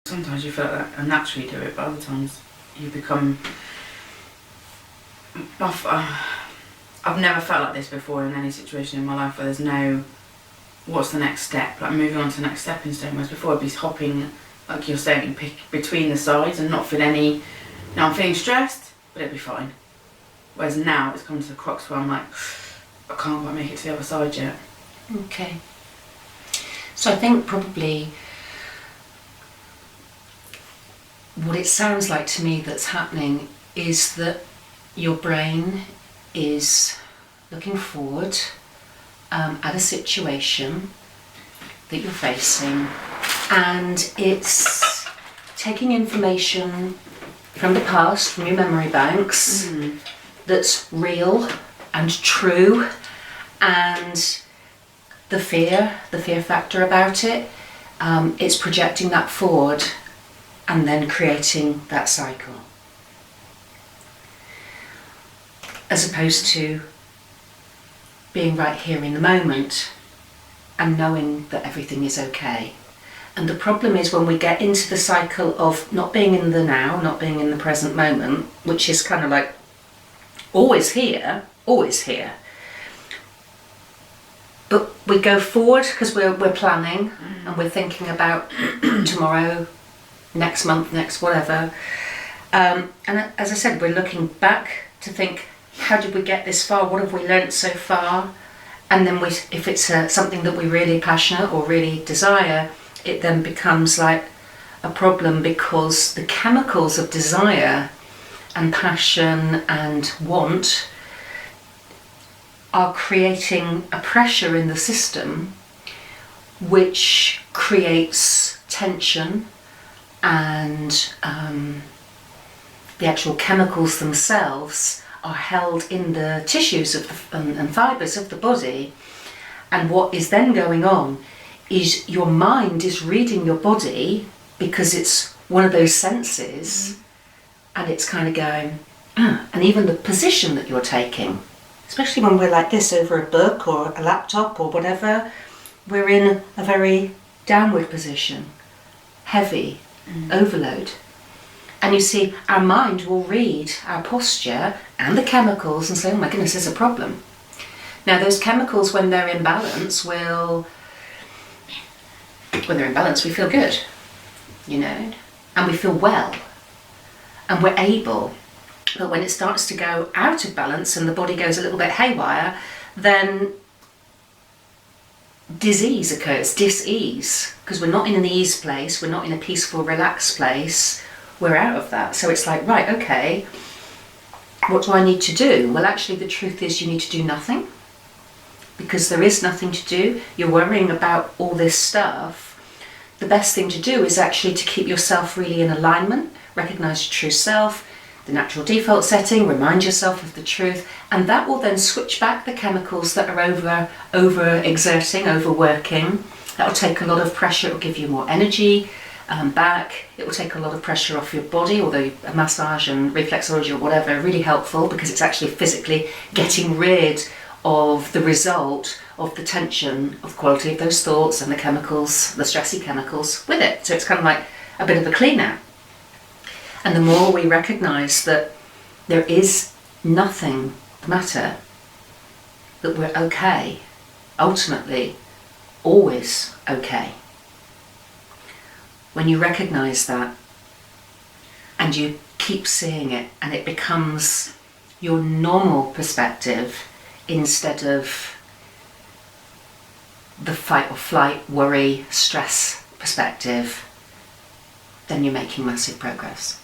sometimes you feel like that and naturally do it, but other times you become... I've never felt like this before in any situation in my life where there's no, what's the next step, like moving on to the next stepping stone, whereas before I'd be hopping, like you're saying, between the sides and not feel any, now I'm feeling stressed, but it'd be fine. Whereas now it's come to the crux where I'm like, I can't quite make it to the other side yet. Okay. So I think probably what it sounds like to me that's happening is that your brain is looking forward at a situation that you're facing, and it's taking information from the past, from your memory banks, that's real and true, and the fear factor about it, it's projecting that forward and then creating that cycle. As opposed to being right here in the moment and knowing that everything is okay. And the problem is when we get into the cycle of not being in the now, not being in the present moment, which is kind of like always here, but we go forward because we're planning and we're thinking about tomorrow, next month, next whatever. And as I said, we're looking back to think, how did we get this far? What have we learnt so far? And then if it's something that we're really passionate or really desire, it then becomes like a problem because the chemicals of desire and passion and want are creating a pressure in the system which creates tension, and the actual chemicals themselves are held in the tissues of and fibres of the body. And what is then going on is your mind is reading your body because it's one of those senses, and it's kind of going, and even the position that you're taking, especially when we're like this over a book or a laptop or whatever, we're in a very downward position, heavy, overload. And you see, our mind will read our posture and the chemicals and say, oh my goodness, there's a problem. Now those chemicals, when they're in balance, we feel good, you know, and we feel well, and we're able. But when it starts to go out of balance and the body goes a little bit haywire, then disease occurs, dis-ease, because we're not in an ease place, we're not in a peaceful, relaxed place, we're out of that. So it's like, right, okay, what do I need to do? Well, actually the truth is you need to do nothing, because there is nothing to do. You're worrying about all this stuff. The best thing to do is actually to keep yourself really in alignment, recognize your true self, the natural default setting, remind yourself of the truth, and that will then switch back the chemicals that are over-exerting, overworking. That will take a lot of pressure, it will give you more energy back, it will take a lot of pressure off your body, although a massage and reflexology or whatever are really helpful because it's actually physically getting rid of the result of the tension, of the quality of those thoughts and the chemicals, the stressy chemicals with it. So it's kind of like a bit of a clean out. And the more we recognise that there is nothing the matter, that we're okay, ultimately always okay. When you recognise that and you keep seeing it and it becomes your normal perspective instead of the fight or flight, worry, stress perspective, then you're making massive progress.